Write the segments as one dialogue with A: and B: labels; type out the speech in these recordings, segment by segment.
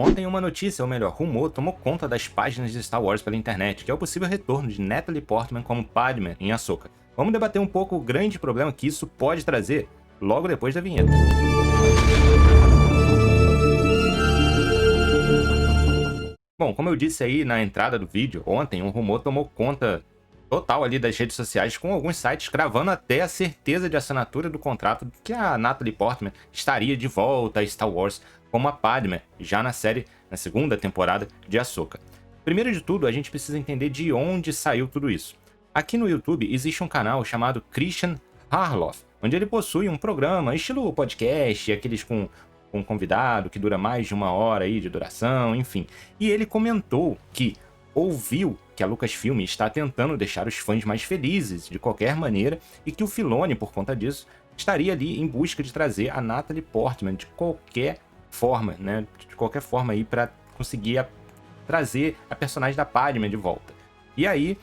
A: Ontem uma notícia, ou melhor, rumor, tomou conta das páginas de Star Wars pela internet, que é o possível retorno de Natalie Portman como Padmé em Ahsoka. Vamos debater um pouco o grande problema que isso pode trazer logo depois da vinheta. Bom, como eu disse aí na entrada do vídeo, ontem um rumor tomou conta total ali das redes sociais, com alguns sites cravando até a certeza de assinatura do contrato que a Natalie Portman estaria de volta a Star Wars como a Padmé, já na série, na segunda temporada de Ahsoka. Primeiro de tudo, a gente precisa entender de onde saiu tudo isso. Aqui no YouTube existe um canal chamado Christian Harloff, onde ele possui um programa estilo podcast, aqueles com um convidado que dura mais de 1 hora aí de duração, enfim. E ele comentou que ouviu que a Lucasfilm está tentando deixar os fãs mais felizes de qualquer maneira e que o Filoni, por conta disso, estaria ali em busca de trazer a Natalie Portman de qualquer forma, né? De qualquer forma aí para conseguir trazer a personagem da Padmé de volta. E aí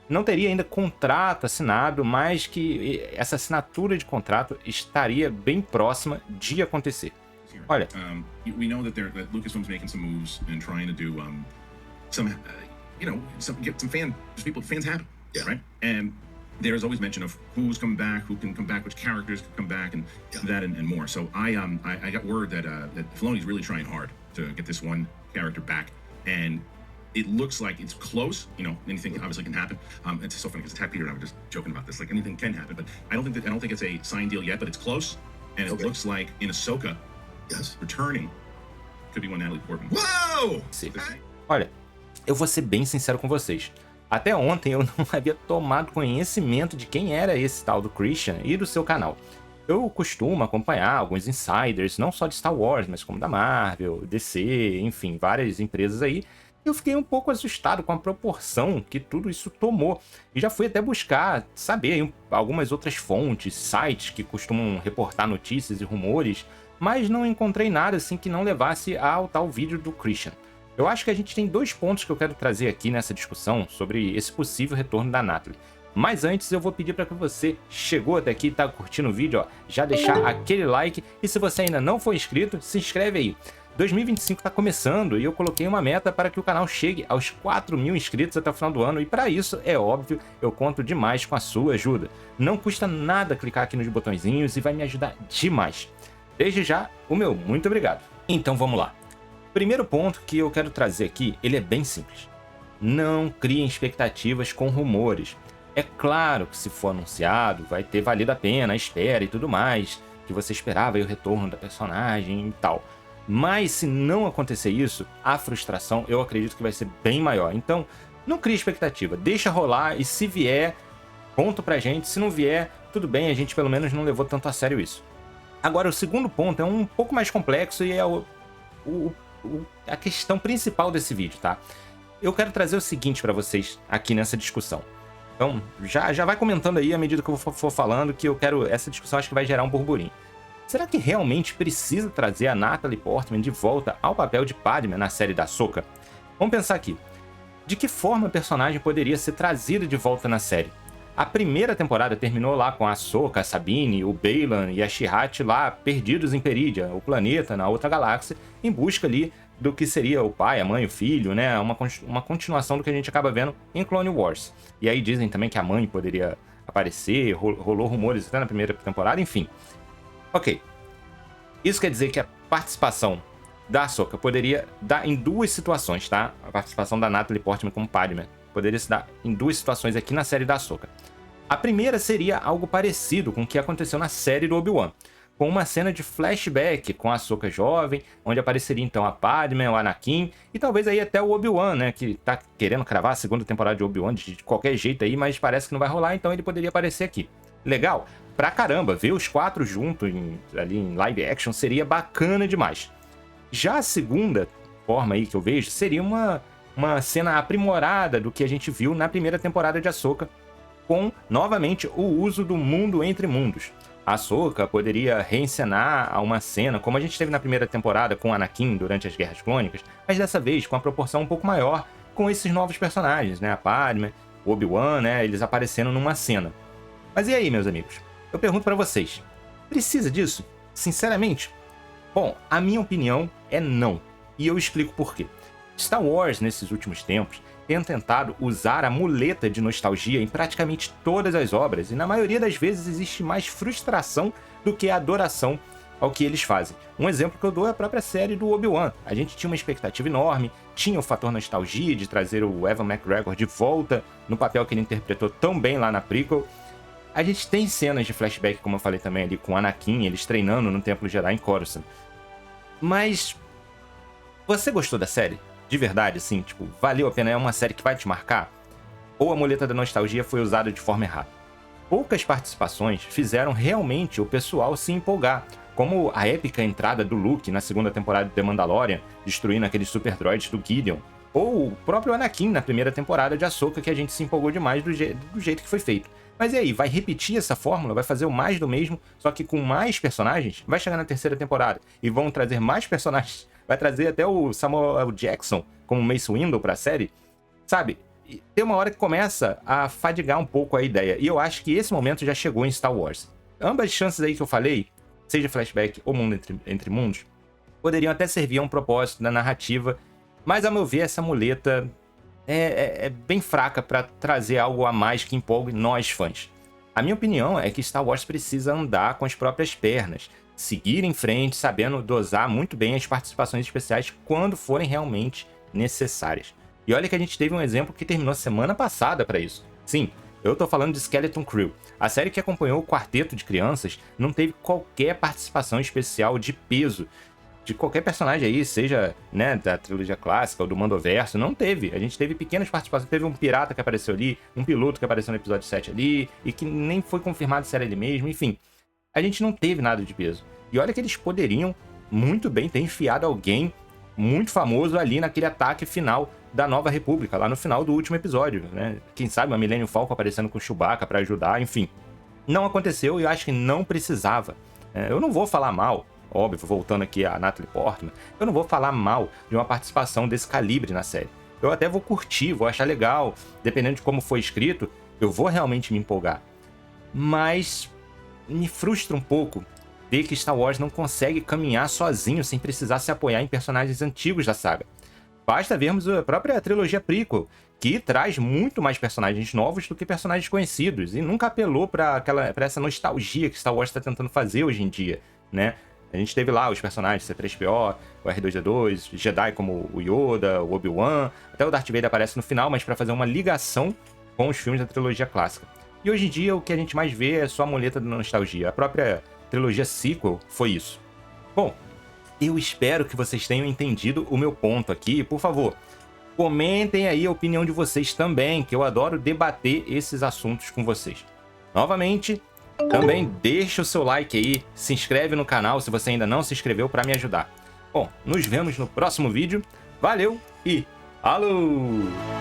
A: não teria ainda contrato assinado, mas que essa assinatura de contrato estaria bem próxima de acontecer. Olha,
B: we know that Lucasfilm's making some moves and trying to do some, get some fans happy,
C: Yeah.
B: right? And there's always mention of who's coming back, who can come back, which characters can come back, and
C: Yeah.
B: that and more. So I got word that Filoni's really trying hard to get this one character back, and it looks like it's close. Anything obviously can happen. It's so funny because Tad Peter and I were just joking about this. Like anything can happen, but I don't think it's a signed deal yet, but it's close, and it
C: Okay.
B: looks like in Ahsoka.
C: Yes.
B: Returning could be one Natalie Portman.
C: Whoa!
A: sim. Olha, eu vou ser bem sincero com vocês. Até ontem eu não havia tomado conhecimento de quem era esse tal do Christian e do seu canal. Eu costumo acompanhar alguns insiders, não só de Star Wars, mas como da Marvel, DC, enfim, várias empresas aí. Eu fiquei um pouco assustado com a proporção que tudo isso tomou. E já fui até buscar saber aí algumas outras fontes, sites que costumam reportar notícias e rumores, mas não encontrei nada assim que não levasse ao tal vídeo do Christian. Eu acho que a gente tem 2 pontos que eu quero trazer aqui nessa discussão sobre esse possível retorno da Natalie. Mas antes eu vou pedir para que você chegou até aqui e tá curtindo o vídeo, ó, já deixar aquele like, e se você ainda não for inscrito, se inscreve aí. 2025 tá começando e eu coloquei uma meta para que o canal chegue aos 4.000 inscritos até o final do ano, e para isso, é óbvio, eu conto demais com a sua ajuda. Não custa nada clicar aqui nos botõezinhos e vai me ajudar demais. Desde já, o meu muito obrigado. Então vamos lá. Primeiro ponto que eu quero trazer aqui, ele é bem simples. Não criem expectativas com rumores. É claro que se for anunciado, vai ter valido a pena a espera e tudo mais, que você esperava aí o retorno da personagem e tal. Mas se não acontecer isso, a frustração eu acredito que vai ser bem maior. Então, não crie expectativa, deixa rolar, e se vier, conta pra gente. Se não vier, tudo bem, a gente pelo menos não levou tanto a sério isso. Agora, o segundo ponto é um pouco mais complexo e é a questão principal desse vídeo, tá? Eu quero trazer o seguinte pra vocês aqui nessa discussão. Então, já vai comentando aí à medida que eu for falando, que eu quero... Essa discussão acho que vai gerar um burburinho. Será que realmente precisa trazer a Natalie Portman de volta ao papel de Padmé na série da Ahsoka? Vamos pensar aqui. De que forma a personagem poderia ser trazida de volta na série? A primeira temporada terminou lá com a Ahsoka, a Sabine, o Baylan e a Shihat lá perdidos em Perídia, o planeta na outra galáxia, em busca ali do que seria o pai, a mãe, o filho, né? Uma continuação do que a gente acaba vendo em Clone Wars. E aí dizem também que a mãe poderia aparecer, rolou rumores até na primeira temporada, enfim. Ok. Isso quer dizer que a participação da Ahsoka poderia dar em 2 situações, tá? A participação da Natalie Portman como Padmé poderia se dar em 2 situações aqui na série da Ahsoka. A primeira seria algo parecido com o que aconteceu na série do Obi-Wan, com uma cena de flashback com a Ahsoka jovem, onde apareceria então a Padmé, o Anakin, e talvez aí até o Obi-Wan, né, que tá querendo cravar a segunda temporada de Obi-Wan de qualquer jeito aí, mas parece que não vai rolar, então ele poderia aparecer aqui. Legal? Pra caramba, ver os 4 juntos ali em live action seria bacana demais. Já a segunda forma aí que eu vejo seria uma cena aprimorada do que a gente viu na primeira temporada de Ahsoka, com, novamente, o uso do mundo entre mundos. A Ahsoka poderia reencenar uma cena, como a gente teve na primeira temporada com Anakin durante as Guerras Clônicas, mas dessa vez com a proporção um pouco maior, com esses novos personagens, né? A Padmé, o Obi-Wan, né? Eles aparecendo numa cena. Mas e aí, meus amigos? Eu pergunto pra vocês, precisa disso? Sinceramente? Bom, a minha opinião é não. E eu explico por quê. Star Wars, nesses últimos tempos, tem tentado usar a muleta de nostalgia em praticamente todas as obras, e na maioria das vezes existe mais frustração do que adoração ao que eles fazem. Um exemplo que eu dou é a própria série do Obi-Wan. A gente tinha uma expectativa enorme, tinha o fator nostalgia de trazer o Ewan McGregor de volta no papel que ele interpretou tão bem lá na prequel. A gente tem cenas de flashback, como eu falei também ali, com Anakin, eles treinando no Templo Jedi em Coruscant. Mas você gostou da série? De verdade, assim, tipo, valeu a pena? É uma série que vai te marcar? Ou a muleta da nostalgia foi usada de forma errada? Poucas participações fizeram realmente o pessoal se empolgar, como a épica entrada do Luke na segunda temporada de The Mandalorian, destruindo aqueles super droids do Gideon, ou o próprio Anakin na primeira temporada de Ahsoka, que a gente se empolgou demais do jeito que foi feito. Mas e aí, vai repetir essa fórmula? Vai fazer o mais do mesmo, só que com mais personagens? Vai chegar na terceira temporada e vão trazer mais personagens? Vai trazer até o Samuel L. Jackson como Mace Windu pra série? Sabe, tem uma hora que começa a fadigar um pouco a ideia, e eu acho que esse momento já chegou em Star Wars. Ambas as chances aí que eu falei, seja flashback ou mundo entre mundos, poderiam até servir a um propósito na narrativa, mas ao meu ver essa muleta é bem fraca para trazer algo a mais que empolgue nós fãs. A minha opinião é que Star Wars precisa andar com as próprias pernas, seguir em frente, sabendo dosar muito bem as participações especiais quando forem realmente necessárias. E olha que a gente teve um exemplo que terminou semana passada para isso. Sim, eu tô falando de Skeleton Crew. A série que acompanhou o quarteto de crianças não teve qualquer participação especial de peso de qualquer personagem aí, seja, né, da trilogia clássica ou do Mandoverso, não teve. A gente teve pequenas participações, teve um pirata que apareceu ali, um piloto que apareceu no episódio 7 ali, e que nem foi confirmado se era ele mesmo, enfim. A gente não teve nada de peso. E olha que eles poderiam muito bem ter enfiado alguém muito famoso ali naquele ataque final da Nova República, lá no final do último episódio, né? Quem sabe uma Millennium Falcon aparecendo com Chewbacca pra ajudar, enfim. Não aconteceu e eu acho que não precisava. Eu não vou falar mal, óbvio, voltando aqui a Natalie Portman, eu não vou falar mal de uma participação desse calibre na série. Eu até vou curtir, vou achar legal, dependendo de como foi escrito, eu vou realmente me empolgar. Mas me frustra um pouco ver que Star Wars não consegue caminhar sozinho sem precisar se apoiar em personagens antigos da saga. Basta vermos a própria trilogia prequel, que traz muito mais personagens novos do que personagens conhecidos, e nunca apelou para essa nostalgia que Star Wars está tentando fazer hoje em dia, né? A gente teve lá os personagens C-3PO, o R2-D2, Jedi como o Yoda, o Obi-Wan, até o Darth Vader aparece no final, mas para fazer uma ligação com os filmes da trilogia clássica. E hoje em dia o que a gente mais vê é só a muleta da nostalgia. A própria trilogia sequel foi isso. Bom, eu espero que vocês tenham entendido o meu ponto aqui. Por favor, comentem aí a opinião de vocês também, que eu adoro debater esses assuntos com vocês. Novamente, também deixa o seu like aí, se inscreve no canal se você ainda não se inscreveu para me ajudar. Bom, nos vemos no próximo vídeo. Valeu e alô!